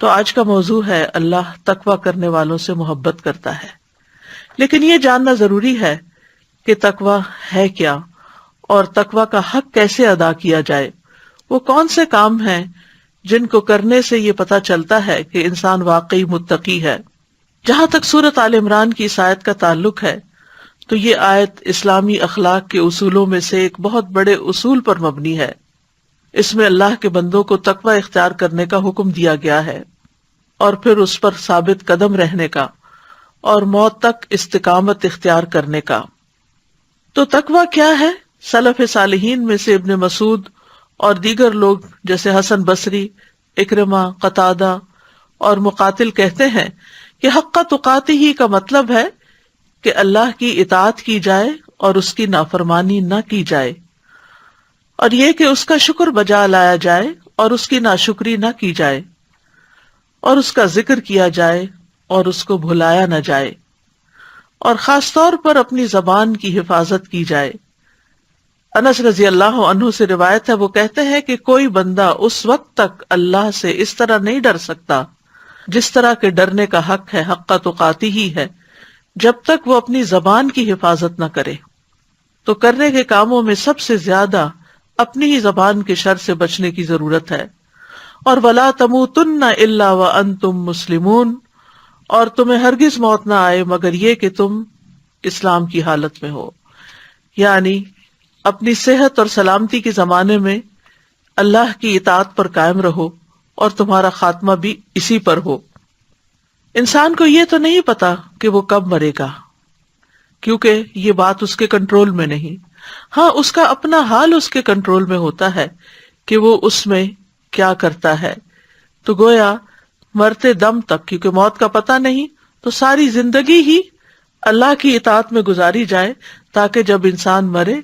تو آج کا موضوع ہے اللہ تقوی کرنے والوں سے محبت کرتا ہے، لیکن یہ جاننا ضروری ہے کہ تقوی ہے کیا اور تقوی کا حق کیسے ادا کیا جائے۔ وہ کون سے کام ہیں جن کو کرنے سے یہ پتہ چلتا ہے کہ انسان واقعی متقی ہے۔ جہاں تک سورۃ آل عمران کی اس آیت کا تعلق ہے تو یہ آیت اسلامی اخلاق کے اصولوں میں سے ایک بہت بڑے اصول پر مبنی ہے۔ اس میں اللہ کے بندوں کو تقوی اختیار کرنے کا حکم دیا گیا ہے اور پھر اس پر ثابت قدم رہنے کا اور موت تک استقامت اختیار کرنے کا۔ تو تقوی کیا ہے؟ سلف صالحین میں سے ابن مسعود اور دیگر لوگ جیسے حسن بصری، اکرمہ، قتادہ اور مقاتل کہتے ہیں کہ حق تقاتہ کا مطلب ہے کہ اللہ کی اطاعت کی جائے اور اس کی نافرمانی نہ کی جائے، اور یہ کہ اس کا شکر بجا لایا جائے اور اس کی ناشکری نہ کی جائے، اور اس کا ذکر کیا جائے اور اس کو بھلایا نہ جائے، اور خاص طور پر اپنی زبان کی حفاظت کی جائے۔ انس رضی اللہ عنہ سے روایت ہے، وہ کہتے ہیں کہ کوئی بندہ اس وقت تک اللہ سے اس طرح نہیں ڈر سکتا جس طرح کے ڈرنے کا حق ہے، حق تقاتہ ہی ہے، جب تک وہ اپنی زبان کی حفاظت نہ کرے۔ تو کرنے کے کاموں میں سب سے زیادہ اپنی ہی زبان کے شر سے بچنے کی ضرورت ہے۔ اور وَلَا تَمُوتُنَّ إِلَّا وَأَنْتُمْ مُسْلِمُونَ، اور تمہیں ہرگز موت نہ آئے مگر یہ کہ تم اسلام کی حالت میں ہو، یعنی اپنی صحت اور سلامتی کے زمانے میں اللہ کی اطاعت پر قائم رہو اور تمہارا خاتمہ بھی اسی پر ہو۔ انسان کو یہ تو نہیں پتا کہ وہ کب مرے گا، کیونکہ یہ بات اس کے کنٹرول میں نہیں۔ ہاں، اس کا اپنا حال اس کے کنٹرول میں ہوتا ہے کہ وہ اس میں کیا کرتا ہے۔ تو گویا مرتے دم تک، کیونکہ موت کا پتہ نہیں، تو ساری زندگی ہی اللہ کی اطاعت میں گزاری جائے تاکہ جب انسان مرے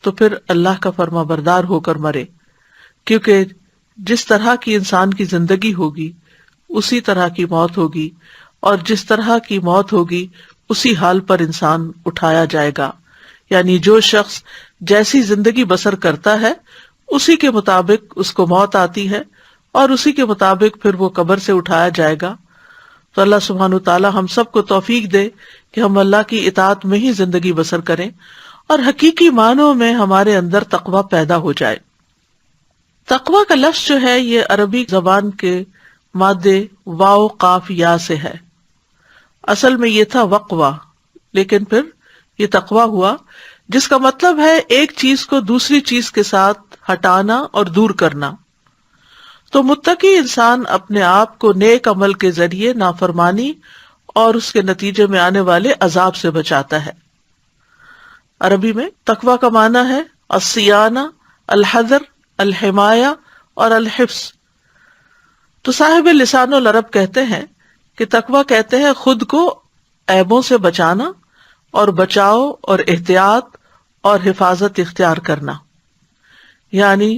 تو پھر اللہ کا فرما بردار ہو کر مرے، کیونکہ جس طرح کی انسان کی زندگی ہوگی اسی طرح کی موت ہوگی، اور جس طرح کی موت ہوگی اسی حال پر انسان اٹھایا جائے گا۔ یعنی جو شخص جیسی زندگی بسر کرتا ہے اسی کے مطابق اس کو موت آتی ہے اور اسی کے مطابق پھر وہ قبر سے اٹھایا جائے گا۔ تو اللہ سبحانہ وتعالی ہم سب کو توفیق دے کہ ہم اللہ کی اطاعت میں ہی زندگی بسر کریں اور حقیقی معنوں میں ہمارے اندر تقوی پیدا ہو جائے۔ تقوی کا لفظ جو ہے یہ عربی زبان کے مادے واو قاف یا سے ہے۔ اصل میں یہ تھا وقوہ، لیکن پھر یہ تقوی ہوا، جس کا مطلب ہے ایک چیز کو دوسری چیز کے ساتھ ہٹانا اور دور کرنا۔ تو متقی انسان اپنے آپ کو نیک عمل کے ذریعے نافرمانی اور اس کے نتیجے میں آنے والے عذاب سے بچاتا ہے۔ عربی میں تقوی کا معنی ہے الصیانہ، الحذر، الحمایہ اور الحفظ۔ تو صاحب لسان العرب کہتے ہیں کہ تقوی کہتے ہیں خود کو عیبوں سے بچانا اور بچاؤ اور احتیاط اور حفاظت اختیار کرنا، یعنی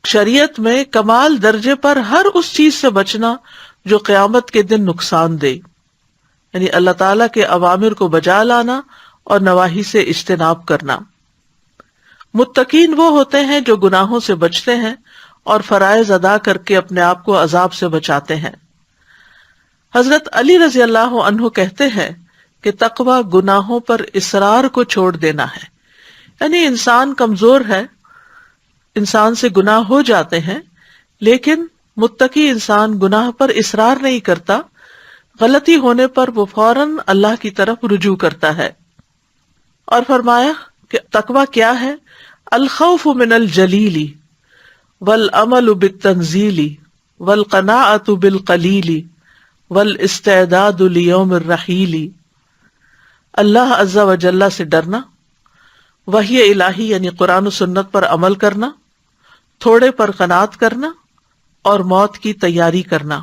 شریعت میں کمال درجے پر ہر اس چیز سے بچنا جو قیامت کے دن نقصان دے، یعنی اللہ تعالیٰ کے اوامر کو بجا لانا اور نواہی سے اجتناب کرنا۔ متقین وہ ہوتے ہیں جو گناہوں سے بچتے ہیں اور فرائض ادا کر کے اپنے آپ کو عذاب سے بچاتے ہیں۔ حضرت علی رضی اللہ عنہ کہتے ہیں کہ تقوی گناہوں پر اصرار کو چھوڑ دینا ہے، یعنی انسان کمزور ہے، انسان سے گناہ ہو جاتے ہیں، لیکن متقی انسان گناہ پر اصرار نہیں کرتا، غلطی ہونے پر وہ فوراً اللہ کی طرف رجوع کرتا ہے۔ اور فرمایا کہ تقوی کیا ہے؟ الخوف من الجلیل والعمل بالتنزیل والقناعۃ بالقلیل والاستعداد لیوم الرحیل۔ اللہ عز و جل سے ڈرنا، وحی الہی یعنی قرآن و سنت پر عمل کرنا، تھوڑے پر قناعت کرنا اور موت کی تیاری کرنا،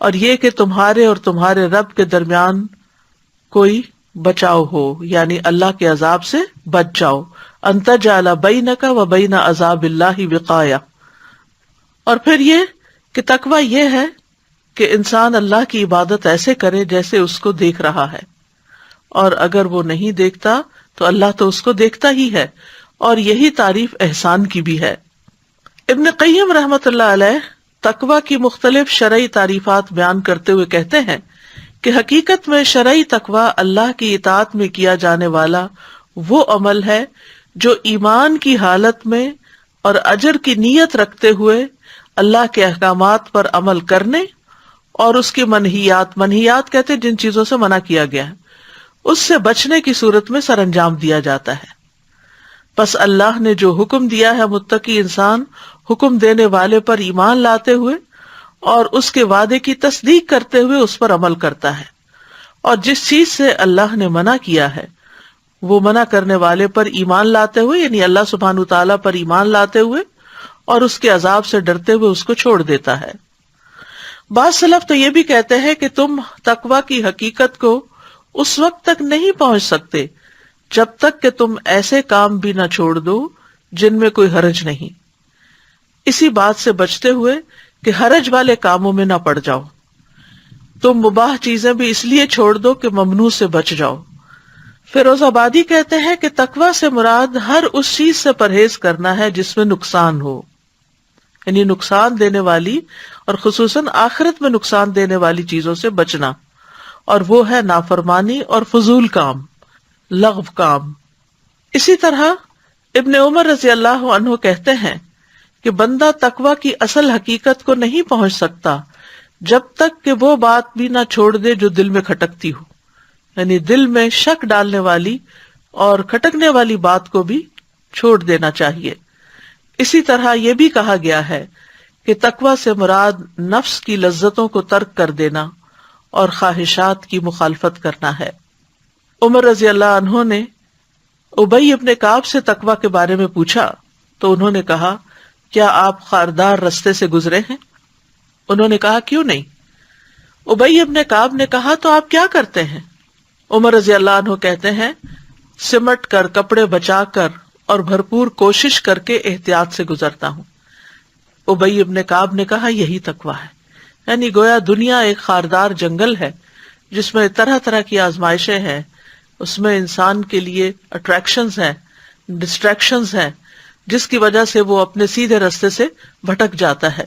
اور یہ کہ تمہارے اور تمہارے رب کے درمیان کوئی بچاؤ ہو، یعنی اللہ کے عذاب سے بچ جاؤ۔ ان تجعل بینک و بین عذاب اللہ وقایہ۔ اور پھر یہ کہ تقوی یہ ہے کہ انسان اللہ کی عبادت ایسے کرے جیسے اس کو دیکھ رہا ہے، اور اگر وہ نہیں دیکھتا تو اللہ تو اس کو دیکھتا ہی ہے، اور یہی تعریف احسان کی بھی ہے۔ ابن قیم رحمۃ اللہ علیہ تقوی کی مختلف شرعی تعریفات بیان کرتے ہوئے کہتے ہیں کہ حقیقت میں شرعی تقوی اللہ کی اطاعت میں کیا جانے والا وہ عمل ہے جو ایمان کی حالت میں اور اجر کی نیت رکھتے ہوئے اللہ کے احکامات پر عمل کرنے اور اس کی منہیات کہتے ہیں جن چیزوں سے منع کیا گیا ہے اس سے بچنے کی صورت میں سر انجام دیا جاتا ہے۔ پس اللہ نے جو حکم دیا ہے متقی انسان حکم دینے والے پر ایمان لاتے ہوئے اور اس کے وعدے کی تصدیق کرتے ہوئے اس پر عمل کرتا ہے، اور جس چیز سے اللہ نے منع کیا ہے وہ منع کرنے والے پر ایمان لاتے ہوئے یعنی اللہ سبحانہ تعالیٰ پر ایمان لاتے ہوئے اور اس کے عذاب سے ڈرتے ہوئے اس کو چھوڑ دیتا ہے۔ بعض سلف تو یہ بھی کہتے ہیں کہ تم تقوی کی حقیقت کو اس وقت تک نہیں پہنچ سکتے جب تک کہ تم ایسے کام بھی نہ چھوڑ دو جن میں کوئی حرج نہیں، اسی بات سے بچتے ہوئے کہ حرج والے کاموں میں نہ پڑ جاؤ۔ تم مباح چیزیں بھی اس لیے چھوڑ دو کہ ممنوع سے بچ جاؤ۔ فیروز آبادی کہتے ہیں کہ تقوی سے مراد ہر اس چیز سے پرہیز کرنا ہے جس میں نقصان ہو، یعنی نقصان دینے والی اور خصوصاً آخرت میں نقصان دینے والی چیزوں سے بچنا، اور وہ ہے نافرمانی اور فضول کام، لغو کام۔ اسی طرح ابن عمر رضی اللہ عنہ کہتے ہیں کہ بندہ تقوی کی اصل حقیقت کو نہیں پہنچ سکتا جب تک کہ وہ بات بھی نہ چھوڑ دے جو دل میں کھٹکتی ہو، یعنی دل میں شک ڈالنے والی اور کھٹکنے والی بات کو بھی چھوڑ دینا چاہیے۔ اسی طرح یہ بھی کہا گیا ہے کہ تقوی سے مراد نفس کی لذتوں کو ترک کر دینا اور خواہشات کی مخالفت کرنا ہے۔ عمر رضی اللہ عنہ نے ابی ابن کعب سے تقوی کے بارے میں پوچھا تو انہوں نے کہا، کیا آپ خاردار رستے سے گزرے ہیں؟ انہوں نے کہا، کیوں نہیں؟ ابی ابن کعب نے کہا، تو آپ کیا کرتے ہیں؟ عمر رضی اللہ عنہ کہتے ہیں، سمٹ کر، کپڑے بچا کر اور بھرپور کوشش کر کے احتیاط سے گزرتا ہوں۔ ابی ابن کعب نے کہا، یہی تقوی ہے، یعنی گویا دنیا ایک خاردار جنگل ہے جس میں طرح طرح کی آزمائشیں ہیں، اس میں انسان کے لیے اٹریکشنز ہیں، ڈسٹریکشنز ہیں، جس کی وجہ سے وہ اپنے سیدھے راستے سے بھٹک جاتا ہے۔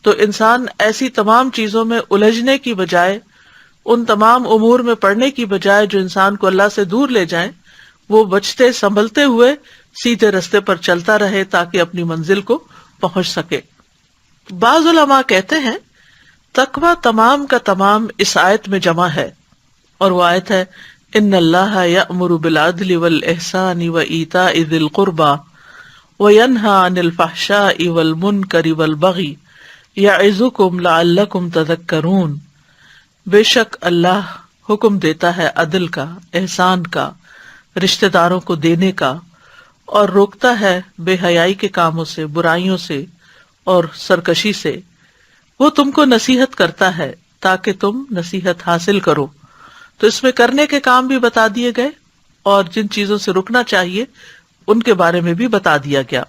تو انسان ایسی تمام چیزوں میں الجھنے کی بجائے، ان تمام امور میں پڑنے کی بجائے جو انسان کو اللہ سے دور لے جائیں، وہ بچتے سنبھلتے ہوئے سیدھے راستے پر چلتا رہے تاکہ اپنی منزل کو پہنچ سکے۔ بعض علماء کہتے ہیں تقوی تمام کا تمام اس آیت میں جمع ہے، اور وہ آیت ہے، ان اللہ یأمر بالعدل والاحسان وایتاء ذی القربى وینہی عن الفحشاء والمنکر والبغی یعظکم لعلکم تذکرون۔ بے شک اللہ حکم دیتا ہے عدل کا، احسان کا، رشتہ داروں کو دینے کا، اور روکتا ہے بے حیائی کے کاموں سے، برائیوں سے اور سرکشی سے۔ وہ تم کو نصیحت کرتا ہے تاکہ تم نصیحت حاصل کرو۔ تو اس میں کرنے کے کام بھی بتا دیے گئے اور جن چیزوں سے رکنا چاہیے ان کے بارے میں بھی بتا دیا گیا۔